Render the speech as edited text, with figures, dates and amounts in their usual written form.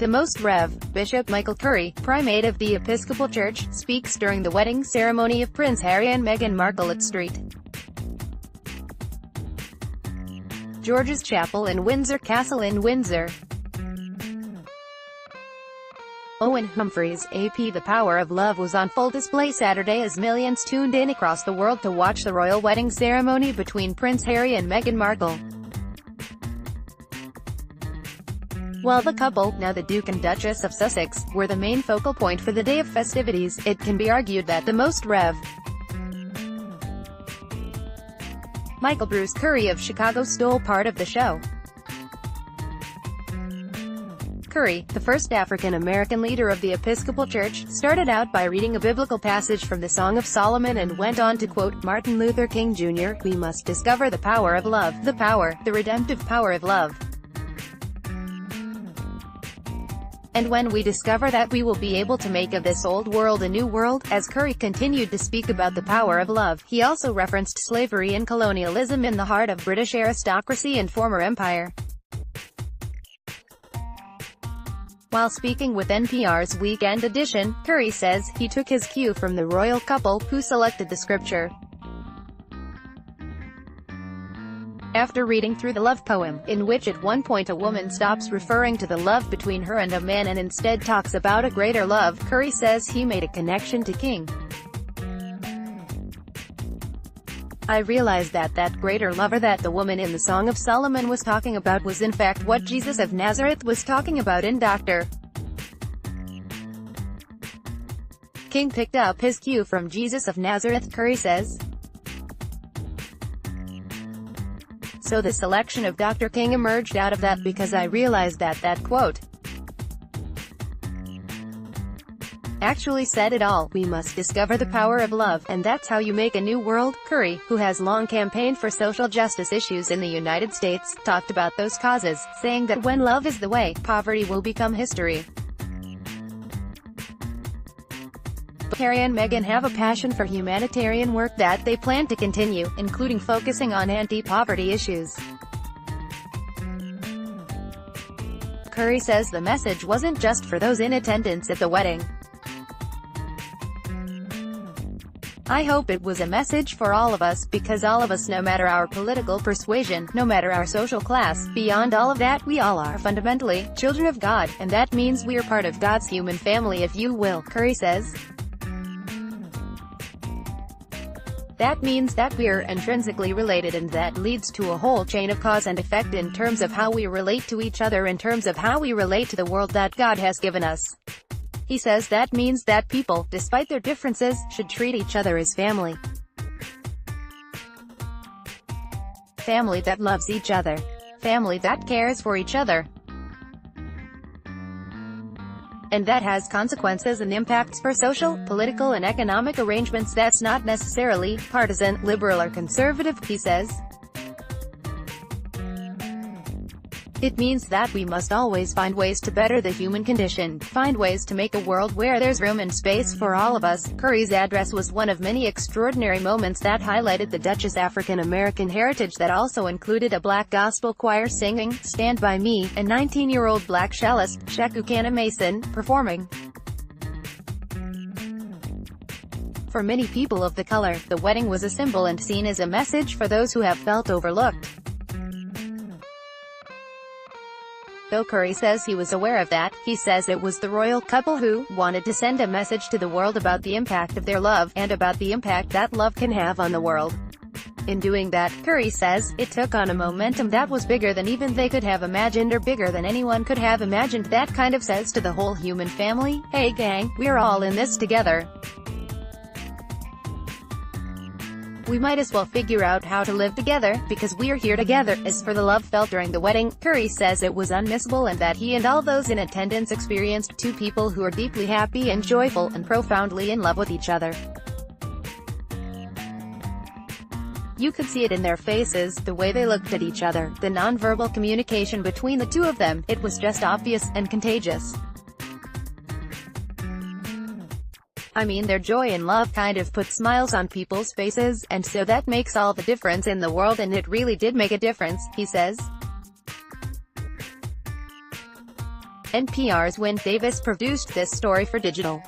The Most Rev. Bishop Michael Curry, primate of the Episcopal Church, speaks during the wedding ceremony of Prince Harry and Meghan Markle at St. George's Chapel in Windsor Castle in Windsor. Owen Humphreys, AP. The power of love was on full display Saturday as millions tuned in across the world to watch the royal wedding ceremony between Prince Harry and Meghan Markle. While the couple, now the Duke and Duchess of Sussex, were the main focal point for the day of festivities, it can be argued that the Most Rev. Michael Bruce Curry of Chicago stole part of the show. Curry, the first African-American leader of the Episcopal Church, started out by reading a biblical passage from the Song of Solomon and went on to quote Martin Luther King Jr., "We must discover the power of love, the redemptive power of love. And when we discover that, we will be able to make of this old world a new world." As Curry continued to speak about the power of love, he also referenced slavery and colonialism in the heart of British aristocracy and former empire. While speaking with NPR's Weekend Edition, Curry says he took his cue from the royal couple, who selected the scripture. After reading through the love poem, in which at one point a woman stops referring to the love between her and a man and instead talks about a greater love, Curry says he made a connection to King. "I realized that that greater lover that the woman in the Song of Solomon was talking about was in fact what Jesus of Nazareth was talking about in Dr. King picked up his cue from Jesus of Nazareth," Curry says. "So the selection of Dr. King emerged out of that because I realized that that quote actually said it all. We must discover the power of love, and that's how you make a new world." Curry, who has long campaigned for social justice issues in the United States, talked about those causes, saying that when love is the way, poverty will become history. Harry and Meghan have a passion for humanitarian work that they plan to continue, including focusing on anti-poverty issues. Curry says the message wasn't just for those in attendance at the wedding. "I hope it was a message for all of us, because all of us, no matter our political persuasion, no matter our social class, beyond all of that, we all are fundamentally children of God, and that means we are part of God's human family, if you will," Curry says. "That means that we're intrinsically related, and that leads to a whole chain of cause and effect in terms of how we relate to each other, in terms of how we relate to the world that God has given us." He says that means that people, despite their differences, should treat each other as family. Family that loves each other. Family that cares for each other. And that has consequences and impacts for social, political and economic arrangements that's not necessarily partisan, liberal or conservative, he says. "It means that we must always find ways to better the human condition, find ways to make a world where there's room and space for all of us." Curry's address was one of many extraordinary moments that highlighted the Duchess' African-American heritage that also included a black gospel choir singing "Stand By Me," and 19-year-old black cellist, Shekukana Mason, performing. For many people of the color, the wedding was a symbol and seen as a message for those who have felt overlooked. Though Curry says he was aware of that, he says it was the royal couple who wanted to send a message to the world about the impact of their love, and about the impact that love can have on the world. In doing that, Curry says, it took on a momentum that was bigger than even they could have imagined, or bigger than anyone could have imagined. That kind of says to the whole human family, "Hey gang, we're all in this together. We might as well figure out how to live together, because we're here together." As for the love felt during the wedding, Curry says it was unmissable, and that he and all those in attendance experienced two people who are deeply happy and joyful, and profoundly in love with each other. "You could see it in their faces, the way they looked at each other, the nonverbal communication between the two of them. It was just obvious, and contagious. I mean, their joy and love kind of put smiles on people's faces, and so that makes all the difference in the world, and it really did make a difference," he says. NPR's Wynne Davis produced this story for Digital.